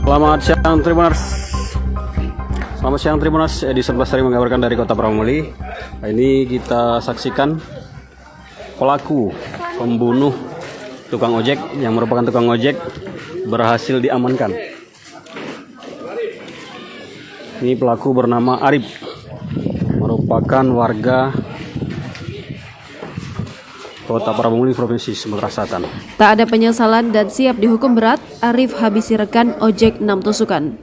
Selamat siang Tribuners. Selamat siang Tribuners. Edi 11 hari mengabarkan dari Kota Prabu-Muli. Ini kita saksikan pelaku pembunuh tukang ojek yang merupakan tukang ojek berhasil diamankan. Ini pelaku bernama Arif, merupakan warga Kota Prabu-Muli, Provinsi Sumatera Selatan. Tak ada penyesalan dan siap dihukum berat, Arif habisi rekan ojek 6 tusukan.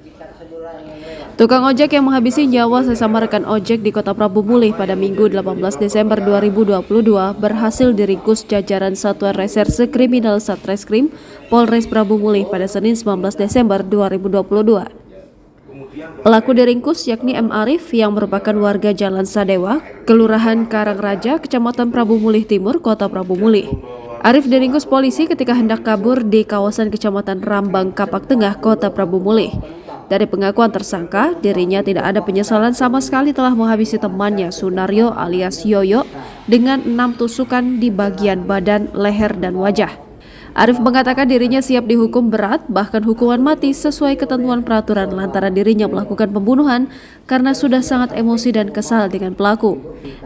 Tukang ojek yang menghabisi nyawa sesama rekan ojek di Kota Prabu-Muli pada Minggu 18 Desember 2022 berhasil diringkus jajaran Satuan Reserse Kriminal Satreskrim Polres Prabu-Muli pada Senin 19 Desember 2022. Pelaku diringkus yakni M. Arif yang merupakan warga Jalan Sadewa, Kelurahan Karangraja, Kecamatan Prabu-Muli Timur, Kota Prabu-Muli. Arif diringkus polisi ketika hendak kabur di kawasan Kecamatan Rambang, Kapak Tengah, Kota Prabu-Muli. Dari pengakuan tersangka, dirinya tidak ada penyesalan sama sekali telah menghabisi temannya Sunaryo alias Yoyo dengan 6 tusukan di bagian badan, leher, dan wajah. Arif mengatakan dirinya siap dihukum berat, bahkan hukuman mati sesuai ketentuan peraturan lantaran dirinya melakukan pembunuhan karena sudah sangat emosi dan kesal dengan pelaku.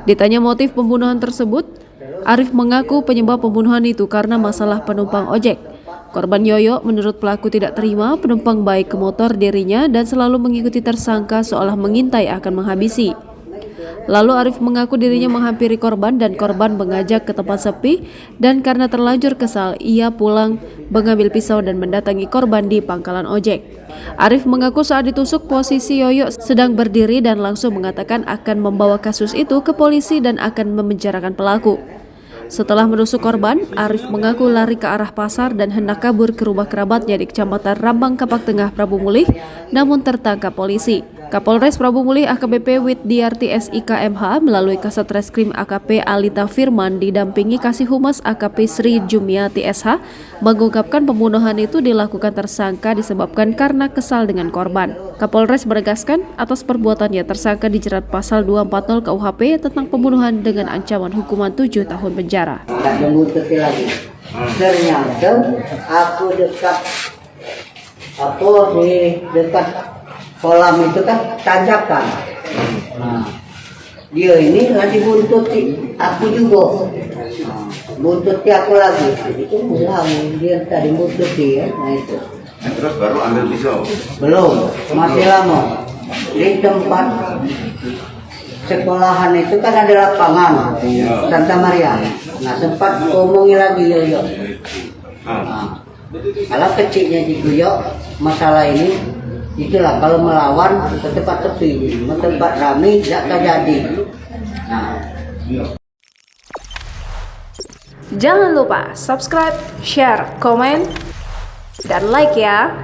Ditanya motif pembunuhan tersebut, Arif mengaku penyebab pembunuhan itu karena masalah penumpang ojek. Korban Yoyo menurut pelaku tidak terima penumpang baik ke motor dirinya dan selalu mengikuti tersangka seolah mengintai akan menghabisi. Lalu Arif mengaku dirinya menghampiri korban dan korban mengajak ke tempat sepi dan karena terlanjur kesal, ia pulang mengambil pisau dan mendatangi korban di pangkalan ojek. Arif mengaku saat ditusuk posisi Yoyo sedang berdiri dan langsung mengatakan akan membawa kasus itu ke polisi dan akan memenjarakan pelaku. Setelah menusuk korban, Arif mengaku lari ke arah pasar dan hendak kabur ke rumah kerabatnya di Kecamatan Rambang, Kapak Tengah, Prabu-Muli, namun tertangkap polisi. Kapolres Prabu-Muli AKBP Widdiarti SIKMH melalui Kasat Reskrim AKP Alita Firman didampingi Kasih Humas AKP Sri Jumiati SH mengungkapkan pembunuhan itu dilakukan tersangka disebabkan karena kesal dengan korban. Kapolres menegaskan atas perbuatannya tersangka dijerat pasal 240 KUHP tentang pembunuhan dengan ancaman hukuman 7 tahun penjara. Ternyata aku dekat kolam itu kan tanjakan. Nah, dia ini lagi buntuti aku juga. Buntuti aku lagi. Itu pulang dia tadi buntuti ya. Nah itu. Terus baru ambil pisau? Belum, masih lama. Di tempat sekolahan itu kan ada lapangan Santa Maria. Nah sempat ngomongin lagi Yoyo. Nah, kalau kecilnya diguyok masalah ini. Itulah kalau melawan ke tempat tepi, ke tempat ramai tidak terjadi. Nah. Jangan lupa subscribe, share, komen, dan like ya.